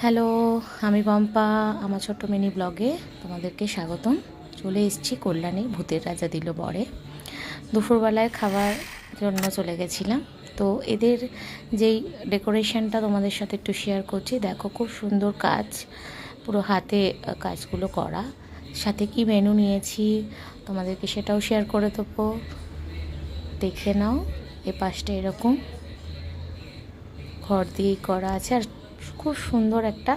Hello, আমি পম্পা। আমার ছোট্ট মিনি ব্লগে তোমাদেরকে স্বাগতম। চলে এসেছি কল্যাণী ভূতের রাজা দিল বরে। দুপুরবেলায় খাবার জন্য চলে গেছিলাম। তো এদের যেই ডেকোরেশনটা তোমাদের সাথে একটু শেয়ার করছি। দেখো, খুব সুন্দর কাজ, পুরো হাতে কাজগুলো করা। সাথে কি মেনু নিয়েছি তোমাদেরকে সেটাও শেয়ার করে দেবো, দেখে নাও। এ পাশটা এরকম খড় দিয়েই করা আছে। আর খুব সুন্দর একটা,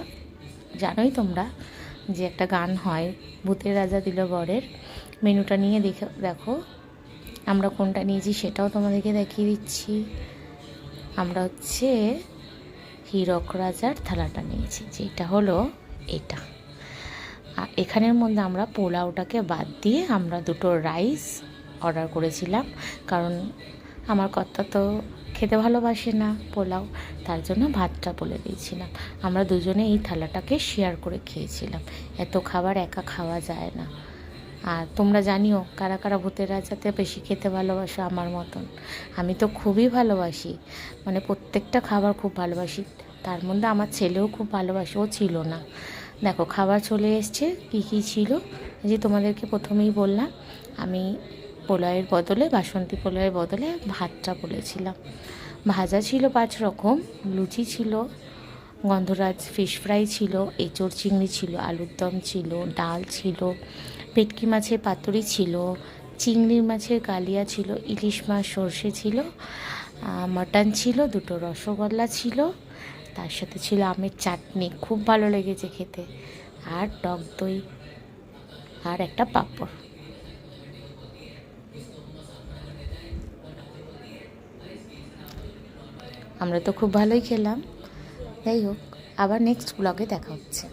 জানোই তোমরা যে একটা গান হয় ভূতের রাজা দিল বরের। মেনুটা নিয়ে দেখো আমরা কোনটা নিয়েছি সেটাও তোমাদেরকে দেখিয়ে দিচ্ছি। আমরা হচ্ছে হীরক রাজার থালাটা নিয়েছি, যেটা হলো এটা। আর এখানের মধ্যে আমরা পোলাওটাকে বাদ দিয়ে আমরা দুটো রাইস অর্ডার করেছিলাম, কারণ আমার কর্তা তো খেতে ভালোবাসে না পোলাও, তার জন্য ভাতটা বলে দিয়েছিলাম। আমরা দুজনে এই থালাটাকে শেয়ার করে খেয়েছিলাম। এত খাবার একা খাওয়া যায় না। আর তোমরা জানিও কারা কারা ভূতের রাজাতে বেশি খেতে ভালোবাসো আমার মতন। আমি তো খুবই ভালোবাসি, মানে প্রত্যেকটা খাবার খুব ভালোবাসি। তার মধ্যে আমার ছেলেও খুব ভালোবাসে, ও ছিল না। দেখো খাবার চলে এসছে। কী কী ছিল যে তোমাদেরকে প্রথমেই বললাম, আমি পোলাওয়ের বদলে, বাসন্তী পোলাওয়ের বদলে ভাতটা বলেছিলাম। ভাজা ছিল 5 রকম, লুচি ছিল, গন্ধরাজ ফিশ ফ্রাই ছিল, এঁচোড় চিংড়ি ছিল, আলুর দম ছিল, ডাল ছিল, ভেটকি মাছের পাতুরি ছিল, চিংড়ি মাছের কালিয়া ছিল, ইলিশ মাছ সর্ষে ছিল, মাটন ছিল, দুটো রসগোল্লা ছিল, তার সাথে ছিল আমের চাটনি, খুব ভালো লেগেছে খেতে, আর টক দই, আর একটা পাঁপড়। আমরা তো খুব ভালোই খেলাম। যাই হোক, আবার নেক্সট ব্লগে দেখা হচ্ছে।